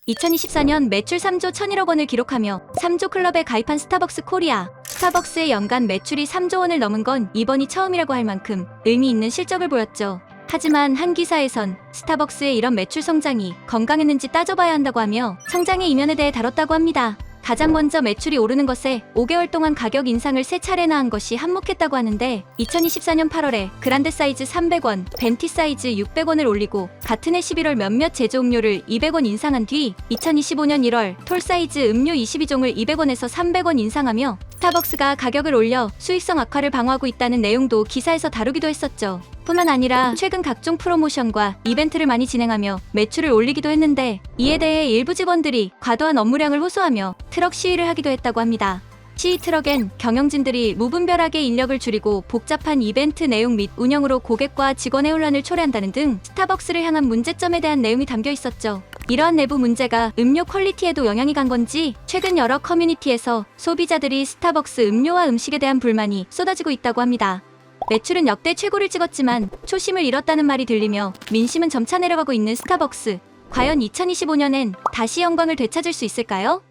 2024년 매출 3조 1,001억 원을 기록하며 3조 클럽에 가입한 스타벅스 코리아. 스타벅스의 연간 매출이 3조 원을 넘은 건 이번이 처음이라고 할 만큼 의미 있는 실적을 보였죠. 하지만 한 기사에선 스타벅스의 이런 매출 성장이 건강했는지 따져봐야 한다고 하며 성장의 이면에 대해 다뤘다고 합니다. 가장 먼저 매출이 오르는 것에 5개월 동안 가격 인상을 3차례나 한 것이 한몫했다고 하는데 2024년 8월에 그란데 사이즈 300원, 벤티 사이즈 600원을 올리고 같은 해 11월 몇몇 제조음료를 200원 인상한 뒤 2025년 1월 톨 사이즈 음료 22종을 200원에서 300원 인상하며 스타벅스가 가격을 올려 수익성 악화를 방어하고 있다는 내용도 기사에서 다루기도 했었죠. 뿐만 아니라 최근 각종 프로모션과 이벤트를 많이 진행하며 매출을 올리기도 했는데 이에 대해 일부 직원들이 과도한 업무량을 호소하며 트럭 시위를 하기도 했다고 합니다. 시위 트럭엔 경영진들이 무분별하게 인력을 줄이고 복잡한 이벤트 내용 및 운영으로 고객과 직원의 혼란을 초래한다는 등 스타벅스를 향한 문제점에 대한 내용이 담겨 있었죠. 이러한 내부 문제가 음료 퀄리티에도 영향이 간 건지 최근 여러 커뮤니티에서 소비자들이 스타벅스 음료와 음식에 대한 불만이 쏟아지고 있다고 합니다. 매출은 역대 최고를 찍었지만 초심을 잃었다는 말이 들리며 민심은 점차 내려가고 있는 스타벅스. 과연 2025년엔 다시 영광을 되찾을 수 있을까요?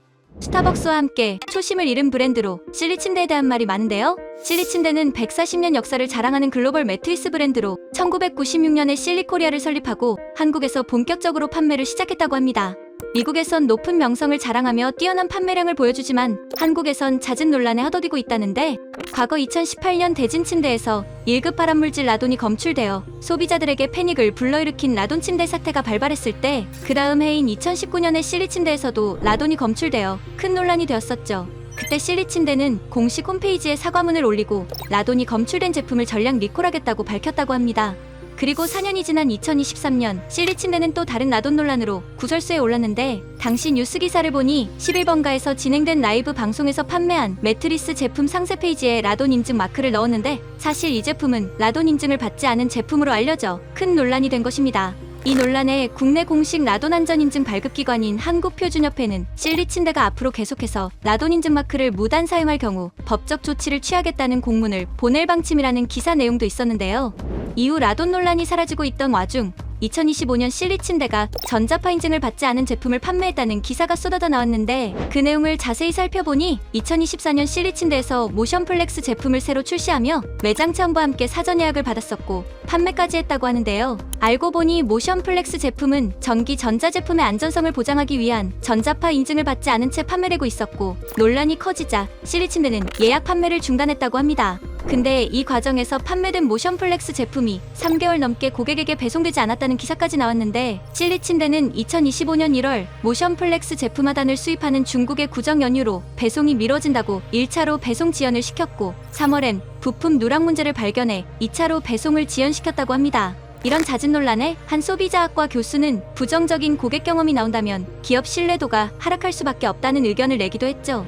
스타벅스와 함께 초심을 잃은 브랜드로 실리침대에 대한 말이 많은데요. 실리침대는 140년 역사를 자랑하는 글로벌 매트리스 브랜드로 1996년에 실리코리아를 설립하고 한국에서 본격적으로 판매를 시작했다고 합니다. 미국에선 높은 명성을 자랑하며 뛰어난 판매량을 보여주지만 한국에선 잦은 논란에 허덕이고 있다는데 과거 2018년 대진 침대에서 1급 발암물질 라돈이 검출되어 소비자들에게 패닉을 불러일으킨 라돈 침대 사태가 발발했을 때 그 다음 해인 2019년에 실리 침대에서도 라돈이 검출되어 큰 논란이 되었었죠. 그때 실리 침대는 공식 홈페이지에 사과문을 올리고 라돈이 검출된 제품을 전량 리콜하겠다고 밝혔다고 합니다. 그리고 4년이 지난 2023년 실리 침대는 또 다른 라돈 논란으로 구설수에 올랐는데 당시 뉴스 기사를 보니 11번가에서 진행된 라이브 방송에서 판매한 매트리스 제품 상세 페이지에 라돈 인증 마크를 넣었는데 사실 이 제품은 라돈 인증을 받지 않은 제품으로 알려져 큰 논란이 된 것입니다. 이 논란에 국내 공식 라돈 안전 인증 발급기관인 한국표준협회는 실리 침대가 앞으로 계속해서 라돈 인증 마크를 무단 사용할 경우 법적 조치를 취하겠다는 공문을 보낼 방침이라는 기사 내용도 있었는데요. 이후 라돈 논란이 사라지고 있던 와중 2025년 실리 침대가 전자파 인증을 받지 않은 제품을 판매했다는 기사가 쏟아져 나왔는데 그 내용을 자세히 살펴보니 2024년 실리 침대에서 모션플렉스 제품을 새로 출시하며 매장 체험과 함께 사전 예약을 받았었고 판매까지 했다고 하는데요. 알고 보니 모션플렉스 제품은 전기 전자제품의 안전성을 보장하기 위한 전자파 인증을 받지 않은 채 판매되고 있었고 논란이 커지자 실리 침대는 예약 판매를 중단했다고 합니다. 근데 이 과정에서 판매된 모션플렉스 제품이 3개월 넘게 고객에게 배송되지 않았다는 기사까지 나왔는데 실리 침대는 2025년 1월 모션플렉스 제품 하단을 수입하는 중국의 구정 연유로 배송이 미뤄진다고 1차로 배송 지연을 시켰고 3월엔 부품 누락 문제를 발견해 2차로 배송을 지연시켰다고 합니다. 이런 잦은 논란에 한 소비자학과 교수는 부정적인 고객 경험이 나온다면 기업 신뢰도가 하락할 수밖에 없다는 의견을 내기도 했죠.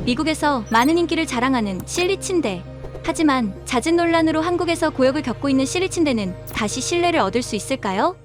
미국에서 많은 인기를 자랑하는 실리 침대. 하지만 잦은 논란으로 한국에서 고역을 겪고 있는 실리 침대는 다시 신뢰를 얻을 수 있을까요?